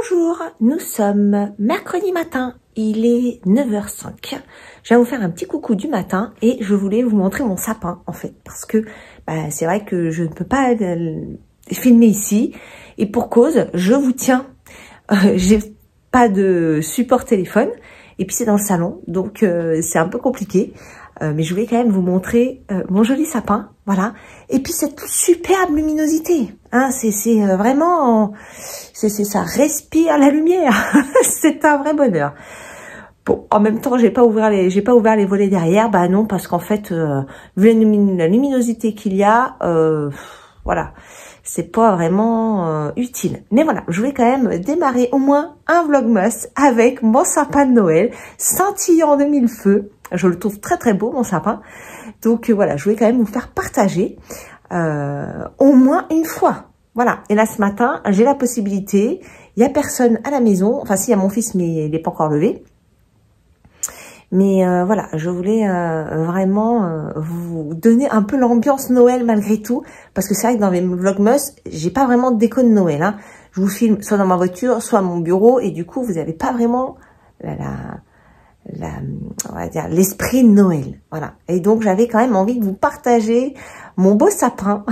Bonjour, nous sommes mercredi matin, il est 9h05. Je vais vous faire un petit coucou du matin et je voulais vous montrer mon sapin en fait. Parce que c'est vrai que je ne peux pas filmer ici et pour cause, je vous tiens. J'ai pas de support téléphone et puis c'est dans le salon donc c'est un peu compliqué. Mais je voulais quand même vous montrer mon joli sapin, voilà. Et puis cette superbe luminosité, hein, c'est vraiment, ça respire la lumière. C'est un vrai bonheur. Bon, en même temps, j'ai pas ouvert les volets derrière, bah non, parce qu'en fait, vu la luminosité qu'il y a, voilà, c'est pas vraiment utile. Mais voilà, je voulais quand même démarrer au moins un vlogmas avec mon sapin de Noël, scintillant de mille feux. Je le trouve très très beau mon sapin. Donc voilà, je voulais quand même vous faire partager au moins une fois. Voilà, et là ce matin, j'ai la possibilité, il n'y a personne à la maison, enfin si, il y a mon fils mais il n'est pas encore levé. Mais voilà, je voulais vraiment vous donner un peu l'ambiance Noël malgré tout, parce que c'est vrai que dans mes vlogmas, j'ai pas vraiment de déco de Noël. Hein. Je vous filme soit dans ma voiture, soit à mon bureau, et du coup vous n'avez pas vraiment on va dire l'esprit de Noël, voilà. Et donc j'avais quand même envie de vous partager mon beau sapin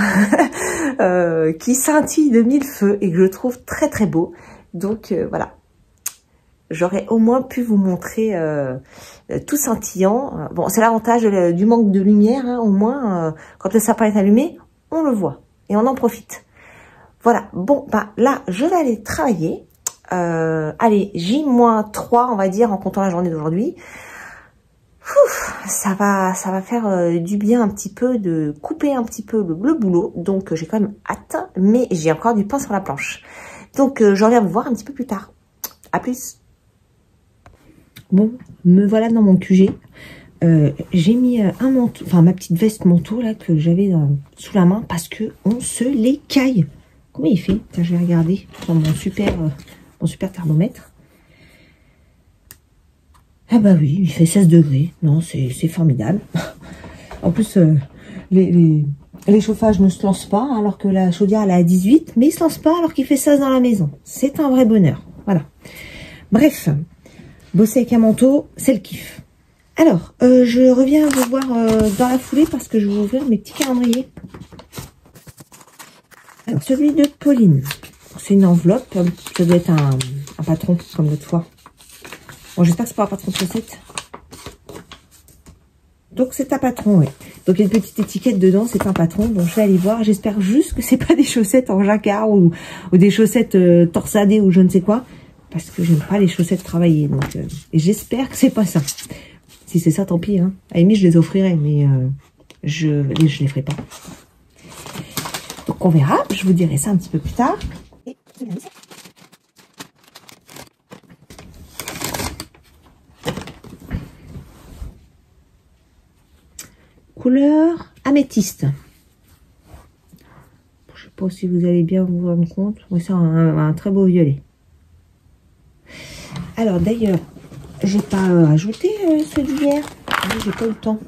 qui scintille de mille feux et que je trouve très très beau. Donc voilà, j'aurais au moins pu vous montrer tout scintillant. Bon, c'est l'avantage du manque de lumière, hein, au moins quand le sapin est allumé, on le voit et on en profite. Voilà, bon, là je vais aller travailler. Allez, J-3 on va dire en comptant la journée d'aujourd'hui. Ça va faire du bien un petit peu de couper un petit peu le boulot, donc j'ai quand même hâte, mais j'ai encore du pain sur la planche, donc je reviens vous voir un petit peu plus tard. À plus. Bon, me voilà dans mon QG. J'ai mis un manteau, enfin ma petite veste manteau là que j'avais sous la main parce que on se les caille. Comment il fait? Tiens, je vais regarder sur mon super thermomètre. Ah bah oui, il fait 16 degrés. Non, c'est formidable. En plus, les chauffages ne se lancent pas, hein, alors que la chaudière elle est à 18, mais il se lance pas alors qu'il fait 16 dans la maison. C'est un vrai bonheur. Voilà. Bref, bosser avec un manteau, c'est le kiff. Alors, je reviens vous voir dans la foulée parce que je vais ouvrir mes petits calendriers. Alors, celui de Pauline. C'est une enveloppe, ça doit être un patron, comme l'autre fois. Bon, j'espère que c'est pas un patron de chaussettes. Donc, c'est un patron, oui. Donc, il y a une petite étiquette dedans, c'est un patron. Donc, je vais aller voir. J'espère juste que c'est pas des chaussettes en jacquard ou des chaussettes torsadées ou je ne sais quoi. Parce que j'aime pas les chaussettes travaillées. Donc, et j'espère que c'est pas ça. Si c'est ça, tant pis. Hein. À la limite, je les offrirai, mais je les ferai pas. Donc, on verra. Je vous dirai ça un petit peu plus tard. Couleur améthyste. Je sais pas si vous allez bien vous rendre compte. Oui, c'est un très beau violet. Alors d'ailleurs, j'ai pas ajouté ceux d'hier. J'ai pas eu le temps.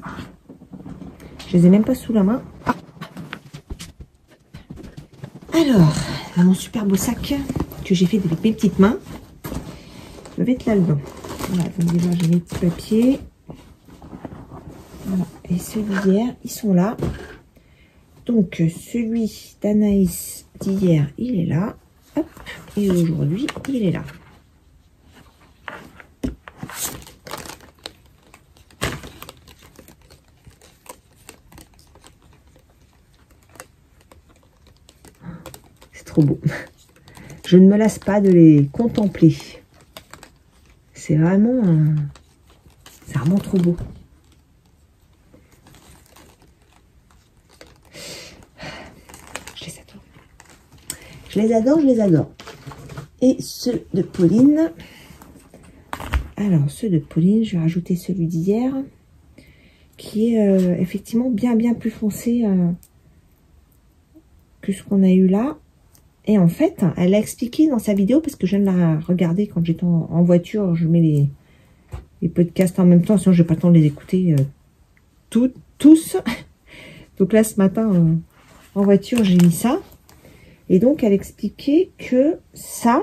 Je les ai même pas sous la main. Ah. Alors, là, mon super beau sac que j'ai fait avec mes petites mains. Je vais être là-dedans. Voilà, donc déjà j'ai mes petits papiers. Voilà. Et ceux d'hier, ils sont là. Donc, celui d'Anaïs d'hier, il est là. Hop. Et aujourd'hui, il est là. C'est trop beau. Je ne me lasse pas de les contempler. C'est vraiment trop beau. Je les adore, je les adore. Et ceux de Pauline. Alors, ceux de Pauline, je vais rajouter celui d'hier. Qui est effectivement bien plus foncé que ce qu'on a eu là. Et en fait, elle a expliqué dans sa vidéo, parce que je viens de la regarder quand j'étais en voiture. Je mets les podcasts en même temps, sinon j'ai pas le temps de les écouter tous. Donc là, ce matin, en voiture, j'ai mis ça. Et donc, elle expliquait que ça,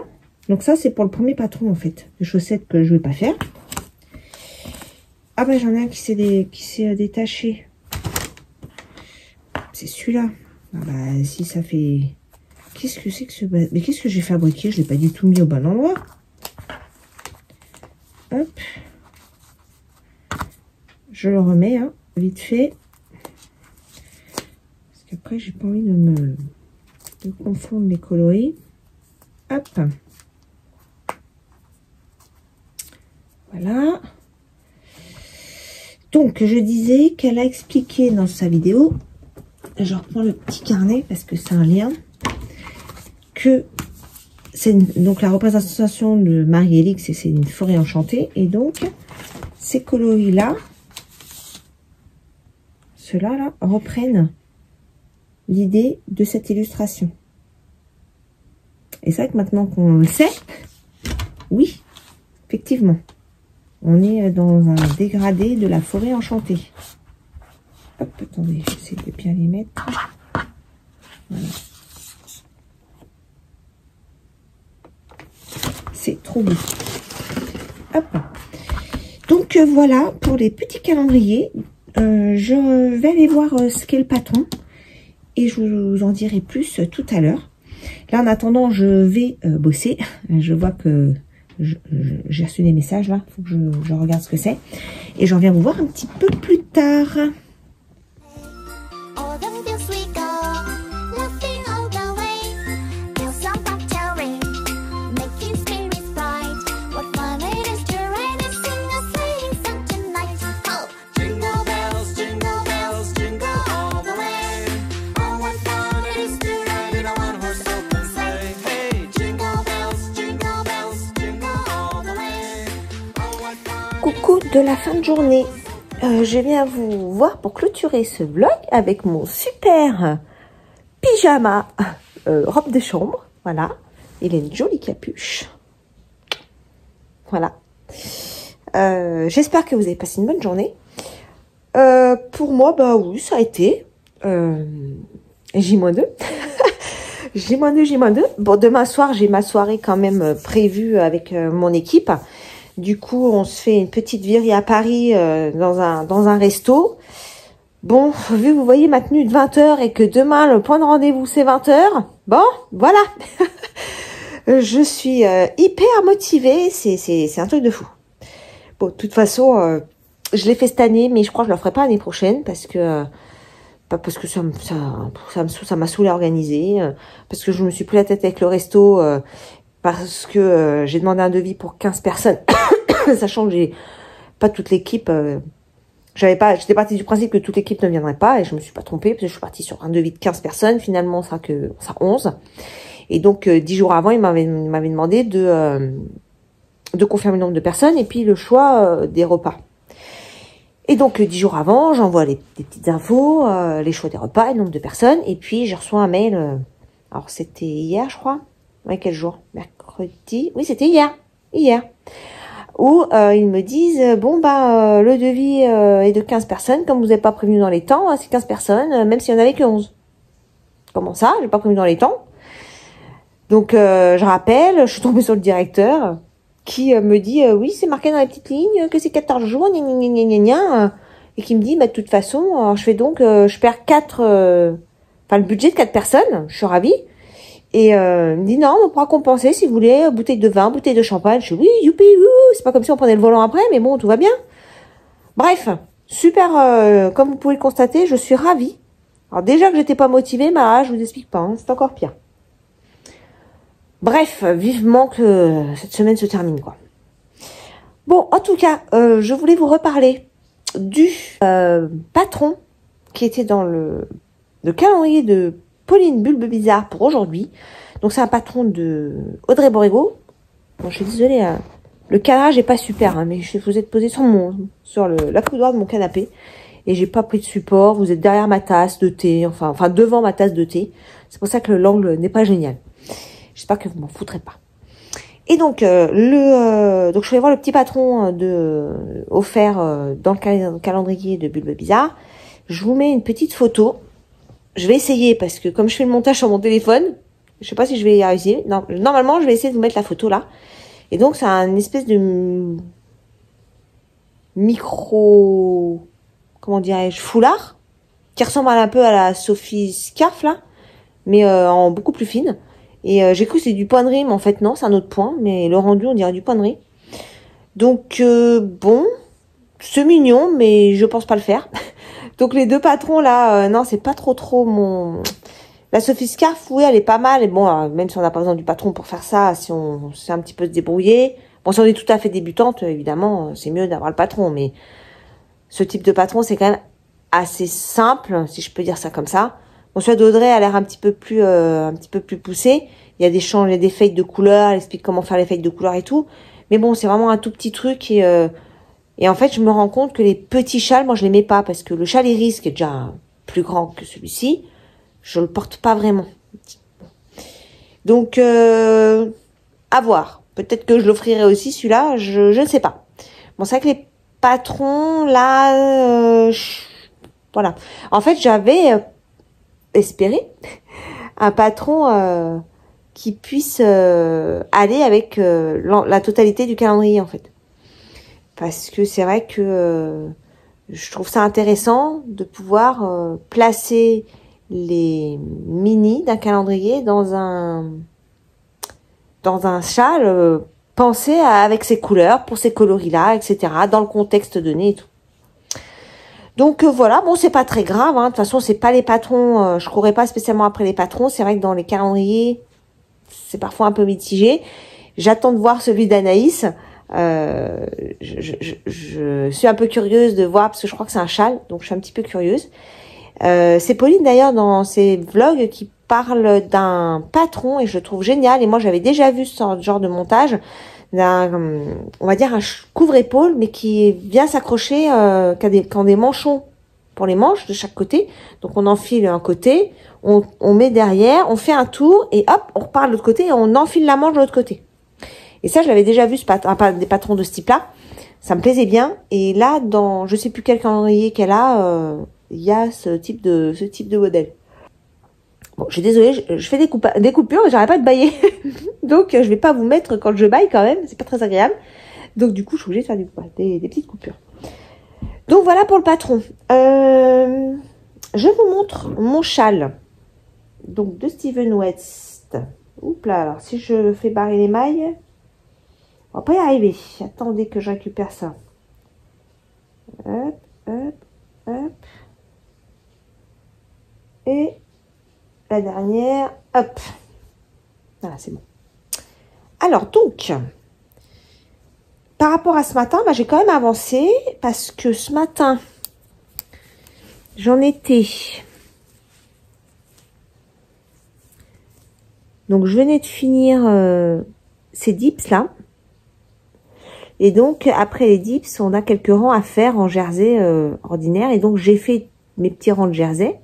Donc ça, c'est pour le premier patron, en fait, de chaussettes que je vais pas faire. Ah bah j'en ai un qui s'est détaché. C'est celui-là. Ah bah si ça fait... Qu'est-ce que c'est que ce... Mais qu'est-ce que j'ai fabriqué? Je l'ai pas du tout mis au bon endroit. Hop. Je le remets, hein, vite fait. Parce qu'après, j'ai pas envie de confondre les coloris. Hop. Voilà. Donc, je disais qu'elle a expliqué dans sa vidéo, je reprends le petit carnet parce que c'est un lien, que c'est donc la représentation de Marie-Élix et c'est une forêt enchantée. Et donc, ces coloris-là, ceux-là, là, reprennent l'idée de cette illustration. Et c'est vrai que maintenant qu'on le sait, oui, effectivement, on est dans un dégradé de la forêt enchantée. Hop, attendez, j'essaie de bien les mettre. Voilà. C'est trop beau. Hop. Donc voilà pour les petits calendriers. Je vais aller voir ce qu'est le patron et je vous en dirai plus tout à l'heure. Là, en attendant, je vais bosser. Je vois que j'ai reçu des messages là. Il faut que je regarde ce que c'est. Et j'en viens vous voir un petit peu plus tard. Coucou de la fin de journée, je viens vous voir pour clôturer ce vlog avec mon super pyjama robe de chambre. Voilà, il a une jolie capuche. Voilà, j'espère que vous avez passé une bonne journée. Pour moi, bah oui, ça a été J-2. J-2. Bon, demain soir, j'ai ma soirée quand même prévue avec mon équipe. Du coup, on se fait une petite virée à Paris dans un resto. Bon, vu que vous voyez ma tenue de 20h et que demain, le point de rendez-vous, c'est 20h. Bon, voilà. Je suis hyper motivée. C'est un truc de fou. Bon, de toute façon, je l'ai fait cette année, mais je crois que je ne le ferai pas l'année prochaine parce que... parce que ça m'a saoulé à organiser. Parce que je me suis pris la tête avec le resto... parce que j'ai demandé un devis pour 15 personnes, sachant que j'ai pas toute l'équipe. J'étais partie du principe que toute l'équipe ne viendrait pas et je me suis pas trompée parce que je suis partie sur un devis de 15 personnes. Finalement, ça sera 11. Et donc 10 jours avant, il m'avait demandé de confirmer le nombre de personnes et puis le choix des repas. Et donc 10 jours avant, j'envoie des petites infos, les choix des repas, le nombre de personnes et puis je reçois un mail. Alors c'était hier, je crois. Ouais, quel jour? Mercredi. Oui, c'était hier. Où ils me disent, bon, bah, le devis est de 15 personnes. Comme vous n'avez pas prévenu dans les temps, c'est 15 personnes, même s'il n'y en avait que 11. Comment ça? J'ai pas prévenu dans les temps. Donc, je rappelle, je suis tombée sur le directeur qui me dit, oui, c'est marqué dans les petites lignes que c'est 14 jours, et qui me dit, bah, de toute façon, je fais donc, je perds 4, le budget de 4 personnes. Je suis ravie. Et il me dit non, on pourra compenser si vous voulez, bouteille de vin, bouteille de champagne. Je dis oui, youpi, c'est pas comme si on prenait le volant après, mais bon, tout va bien. Bref, super, comme vous pouvez le constater, je suis ravie. Alors déjà que j'étais pas motivée, mais là, je vous explique pas, hein, c'est encore pire. Bref, vivement que cette semaine se termine, quoi. Bon, en tout cas, je voulais vous reparler du patron qui était dans le calendrier de Pauline Bulbe Bizarre pour aujourd'hui. Donc c'est un patron de Audrey Borrego. Bon, je suis désolée, hein. Le cadrage est pas super, hein, mais je vous êtes posé sur la coudoir de mon canapé et j'ai pas pris de support. Vous êtes derrière ma tasse de thé, enfin devant ma tasse de thé. C'est pour ça que l'angle n'est pas génial. J'espère que vous m'en foutrez pas. Et donc donc je vais voir le petit patron offert dans le calendrier de Bulbe Bizarre. Je vous mets une petite photo. Je vais essayer parce que comme je fais le montage sur mon téléphone, Je sais pas si je vais y arriver. Non, normalement, je vais essayer de vous mettre la photo là. Et donc, c'est un espèce de micro, comment dirais-je, foulard, qui ressemble un peu à la Sophie Scarf là, mais en beaucoup plus fine. Et j'ai cru que c'est du point de riz, mais en fait non, c'est un autre point, mais le rendu on dirait du point de riz. Donc bon, c'est mignon, mais je pense pas le faire. Donc les deux patrons là, non, c'est pas trop mon... La Sophie Scarf, oui, elle est pas mal. Et bon, même si on n'a pas besoin du patron pour faire ça, si on sait un petit peu se débrouiller. Bon, si on est tout à fait débutante, évidemment, c'est mieux d'avoir le patron. Mais ce type de patron, c'est quand même assez simple, si je peux dire ça comme ça. Bon, celui d'Audrey a l'air un petit peu plus poussé. Il y a des champs, il y a des feuilles de couleurs, elle explique comment faire les feuilles de couleurs et tout. Mais bon, c'est vraiment un tout petit truc et en fait, je me rends compte que les petits châles, moi, je les mets pas parce que le châle iris, qui est déjà plus grand que celui-ci, je le porte pas vraiment. Donc, à voir. Peut-être que je l'offrirai aussi, celui-là, je ne sais pas. Bon, c'est vrai que les patrons, là, voilà. En fait, j'avais espéré un patron qui puisse aller avec la totalité du calendrier, en fait. Parce que c'est vrai que je trouve ça intéressant de pouvoir placer les mini d'un calendrier dans un châle pensé avec ses couleurs, pour ces coloris-là, etc., dans le contexte donné et tout. Donc voilà, bon, c'est pas très grave, hein. De toute façon, c'est pas les patrons, je courais pas spécialement après les patrons. C'est vrai que dans les calendriers, c'est parfois un peu mitigé. J'attends de voir celui d'Anaïs. Je suis un peu curieuse de voir, parce que je crois que c'est un châle, donc je suis un petit peu curieuse. C'est Pauline d'ailleurs dans ses vlogs qui parle d'un patron et je le trouve génial. Et moi j'avais déjà vu ce genre de montage d'un, on va dire un couvre-épaule, mais qui vient s'accrocher, qui a des manchons pour les manches de chaque côté. Donc on enfile un côté, on met derrière, on fait un tour et hop, on repart de l'autre côté et on enfile la manche de l'autre côté. Et ça, je l'avais déjà vu, des patrons de ce type-là. Ça me plaisait bien. Et là, dans je sais plus quel calendrier qu'elle a, il y a ce type de modèle. Bon, je suis désolée, je fais des coupures, mais j'arrête pas de bailler. Donc, je vais pas vous mettre quand je baille quand même. C'est pas très agréable. Donc, du coup, je suis obligée de faire des petites coupures. Donc, voilà pour le patron. Je vous montre mon châle. Donc, de Steven West. Oups là, alors si je fais barrer les mailles... On va pas y arriver. Attendez que je récupère ça. Hop, hop, hop. Et la dernière, hop. Voilà, c'est bon. Alors, donc, par rapport à ce matin, bah, j'ai quand même avancé parce que ce matin, j'en étais... Donc, je venais de finir ces dips là. Et donc, après les dips, on a quelques rangs à faire en jersey ordinaire. Et donc, j'ai fait mes petits rangs de jersey.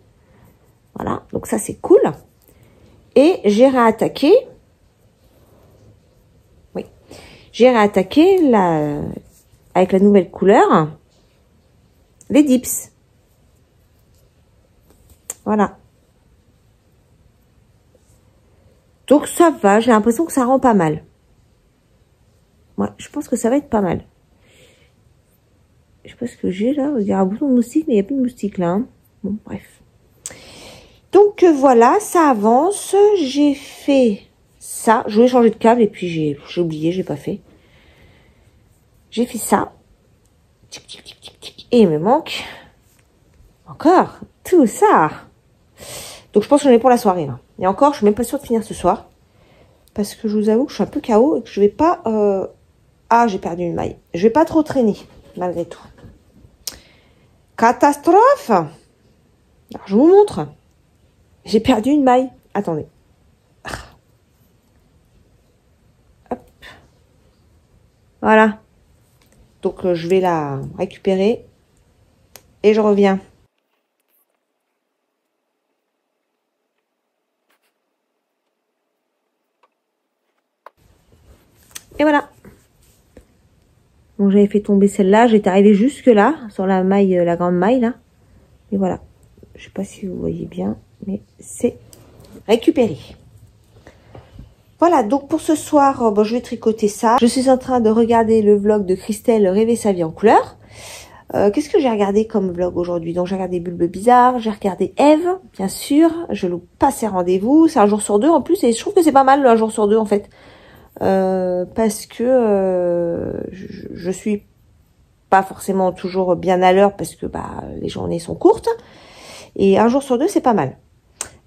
Voilà, donc ça, c'est cool. Et j'ai réattaqué. Oui. J'ai réattaqué avec la nouvelle couleur, les dips. Voilà. Donc, ça va. J'ai l'impression que ça rend pas mal. Ouais, je pense que ça va être pas mal. Je sais pas ce que j'ai là. On dirait un bouton de moustique, mais il n'y a plus de moustique là. Hein. Bon, bref. Donc voilà, ça avance. J'ai fait ça. Je voulais changer de câble et puis j'ai oublié, j'ai pas fait. J'ai fait ça. Et il me manque encore tout ça. Donc je pense que j'en ai pour la soirée là. Et encore, je suis même pas sûre de finir ce soir. Parce que je vous avoue que je suis un peu KO et que je vais pas... Ah, j'ai perdu une maille. Je vais pas trop traîner, malgré tout. Catastrophe! Alors, je vous montre. J'ai perdu une maille. Attendez. Hop. Voilà. Donc, je vais la récupérer. Et je reviens. Et voilà. Donc j'avais fait tomber celle-là, j'étais arrivée jusque là, sur la maille, la grande maille là. Et voilà. Je sais pas si vous voyez bien, mais c'est récupéré. Voilà, donc pour ce soir, bon, je vais tricoter ça. Je suis en train de regarder le vlog de Christelle, Rêver sa vie en couleur. Qu'est-ce que j'ai regardé comme vlog aujourd'hui? Donc j'ai regardé Bulbe Bizarre, j'ai regardé Eve, bien sûr. Je loupe pas ses rendez-vous. C'est un jour sur deux en plus, et je trouve que c'est pas mal un jour sur deux en fait. Parce que je suis pas forcément toujours bien à l'heure parce que bah les journées sont courtes. Et un jour sur deux, c'est pas mal.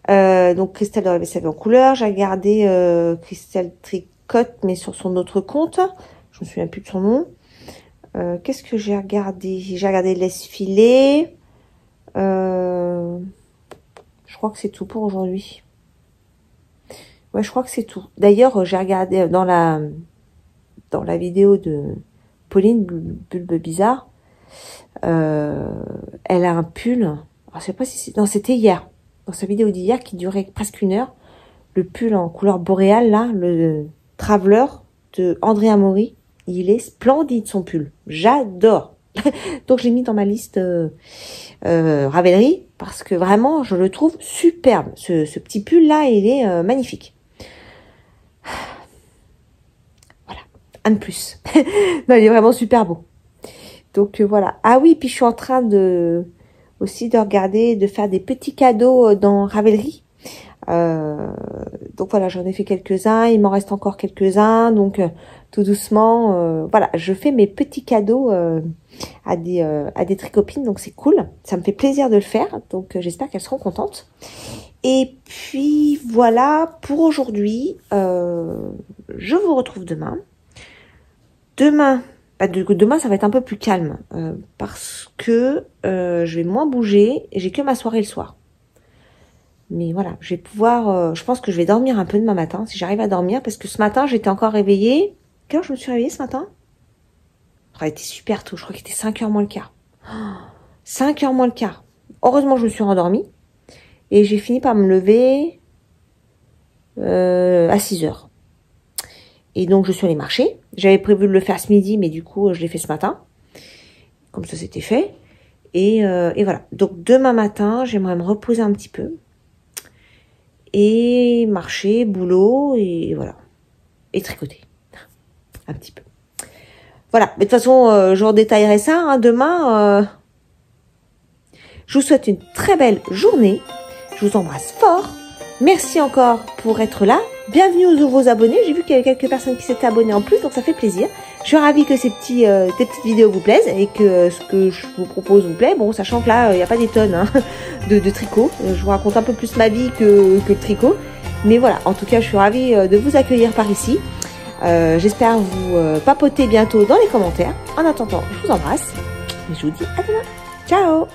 Donc Christelle de Rêver sa vie en couleur. J'ai regardé Christelle tricote, mais sur son autre compte. Je me souviens plus de son nom. Qu'est-ce que j'ai regardé? J'ai regardé Laisse filer. Je crois que c'est tout pour aujourd'hui. Ouais, je crois que c'est tout. D'ailleurs, j'ai regardé dans la vidéo de Pauline Bulbe Bizarre. Elle a un pull. Alors, je sais pas si c'est... Non, c'était hier. Dans sa vidéo d'hier qui durait presque 1 heure. Le pull en couleur boréale, là, le Traveler de Andrea Mori. Il est splendide, son pull. J'adore. Donc, j'ai mis dans ma liste Ravelry parce que vraiment, je le trouve superbe. Ce petit pull-là, il est magnifique. Voilà, un de plus. Non, il est vraiment super beau. Donc, voilà. Ah oui, puis je suis en train aussi de regarder, de faire des petits cadeaux dans Ravelry. Donc voilà, j'en ai fait quelques-uns, il m'en reste encore quelques-uns, donc tout doucement, voilà, je fais mes petits cadeaux à des tricopines, donc c'est cool, ça me fait plaisir de le faire, donc j'espère qu'elles seront contentes. Et puis voilà pour aujourd'hui, je vous retrouve demain. Demain ça va être un peu plus calme parce que je vais moins bouger et j'ai que ma soirée le soir. Mais voilà, je vais pouvoir... je pense que je vais dormir un peu demain matin, si j'arrive à dormir, parce que ce matin, j'étais encore réveillée. Quelle heure je me suis réveillée ce matin? Ça a été super tôt, je crois qu'il était 5h moins le quart. 5h moins le quart. Heureusement, je me suis rendormie. Et j'ai fini par me lever à 6h. Et donc, je suis allée marcher. J'avais prévu de le faire ce midi, mais du coup, je l'ai fait ce matin. Comme ça, c'était fait. Et voilà. Donc, demain matin, j'aimerais me reposer un petit peu. Et marcher, boulot, et voilà. Et tricoter. Un petit peu. Voilà. Mais de toute façon, je redétaillerai ça hein, demain. Je vous souhaite une très belle journée. Je vous embrasse fort. Merci encore pour être là. Bienvenue aux nouveaux abonnés. J'ai vu qu'il y avait quelques personnes qui s'étaient abonnées en plus, donc ça fait plaisir. Je suis ravie que ces petites vidéos vous plaisent et que ce que je vous propose vous plaît. Bon, sachant que là, il n'y a pas des tonnes hein, de tricot. Je vous raconte un peu plus ma vie que le tricot. Mais voilà, en tout cas, je suis ravie de vous accueillir par ici. J'espère vous papoter bientôt dans les commentaires. En attendant, je vous embrasse et je vous dis à demain. Ciao!